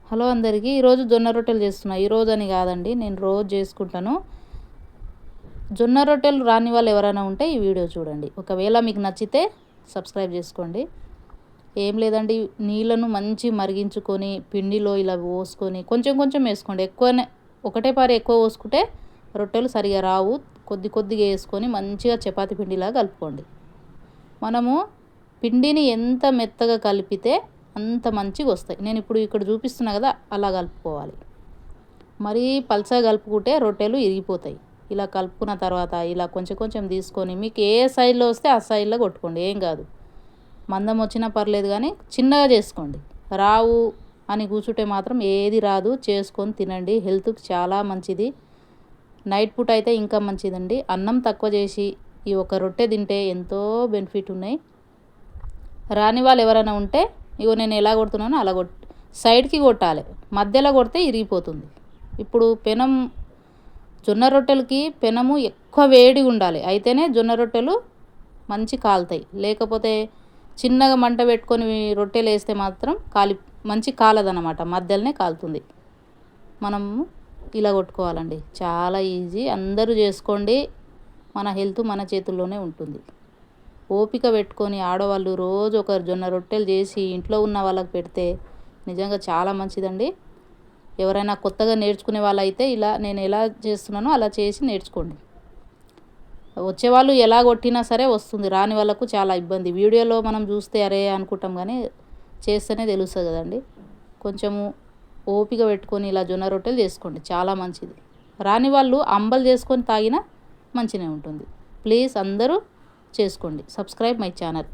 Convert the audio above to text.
Hello అందరికీ, ఈరోజు జొన్న రొట్టెలు చేస్తున్నా. ఈరోజు అని కాదండి, నేను రోజు చేసుకుంటాను. జొన్న రొట్టెలు రాని వాళ్ళు ఎవరైనా ఉంటే ఈ వీడియో చూడండి. ఒకవేళ మీకు నచ్చితే సబ్స్క్రైబ్ చేసుకోండి. ఏం లేదండి, నీళ్ళను మంచి మరిగించుకొని పిండిలో ఇలా పోసుకొని కొంచెం కొంచెం వేసుకోండి. ఎక్కువనే ఒకటే పారి ఎక్కువ పోసుకుంటే రొట్టెలు సరిగా రావు. కొద్ది కొద్దిగా వేసుకొని మంచిగా చపాతీ పిండిలా కలుపుకోండి. మనము పిండిని ఎంత మెత్తగా కలిపితే అంత మంచిగా వస్తాయి. నేను ఇప్పుడు ఇక్కడ చూపిస్తున్నా కదా, అలా కలుపుకోవాలి. మరీ పల్చగా కలుపుకుంటే రొట్టెలు ఇరిగిపోతాయి. ఇలా కలుపుకున్న తర్వాత ఇలా కొంచెం కొంచెం తీసుకొని మీకు ఏ సైజులో వస్తే ఆ సైజులో కొట్టుకోండి, ఏం కాదు. మందం వచ్చినా పర్లేదు, కానీ చిన్నగా చేసుకోండి. రావు అని కూర్చుంటే మాత్రం ఏది రాదు. చేసుకొని తినండి, హెల్త్కి చాలా మంచిది. నైట్ పూట అయితే ఇంకా మంచిదండి. అన్నం తక్కువ చేసి ఈ ఒక రొట్టె తింటే ఎంతో బెనిఫిట్ ఉన్నాయి. రాని వాళ్ళు ఎవరైనా ఉంటే ఇగో నేను ఎలా కొడుతున్నానో అలా సైడ్కి కొట్టాలి, మధ్యలో కొడితే ఇరిగిపోతుంది. ఇప్పుడు జొన్న రొట్టెలకి పెనము ఎక్కువ వేడిగా ఉండాలి, అయితేనే జొన్న రొట్టెలు మంచి కాలుతాయి. లేకపోతే చిన్నగా మంట పెట్టుకొని రొట్టెలు వేస్తే మాత్రం మంచి కాలదన్నమాట, మధ్యలోనే కాలుతుంది. మనం ఇలా కొట్టుకోవాలండి, చాలా ఈజీ. అందరూ చేసుకోండి. మన హెల్త్ మన చేతుల్లోనే ఉంటుంది. ఓపిక పెట్టుకొని ఆడవాళ్ళు రోజు ఒక జొన్న రొట్టెలు చేసి ఇంట్లో ఉన్న వాళ్ళకి పెడితే నిజంగా చాలా మంచిదండి. ఎవరైనా కొత్తగా నేర్చుకునే వాళ్ళైతే ఇలా నేను ఎలా చేస్తున్నానో అలా చేసి నేర్చుకోండి. వచ్చేవాళ్ళు ఎలా కొట్టినా సరే వస్తుంది, రాని వాళ్ళకు చాలా ఇబ్బంది. వీడియోలో మనం చూస్తే అరే అనుకుంటాం, కానీ చేస్తేనే తెలుస్తుంది కదండి. కొంచెము ఓపిక పెట్టుకొని ఇలా జొన్న రొట్టెలు చేసుకోండి, చాలా మంచిది. రాని వాళ్ళు అంబలు చేసుకొని తాగినా మంచిగా ఉంటుంది. ప్లీజ్ అందరూ చేసుకోండి. Subscribe my channel.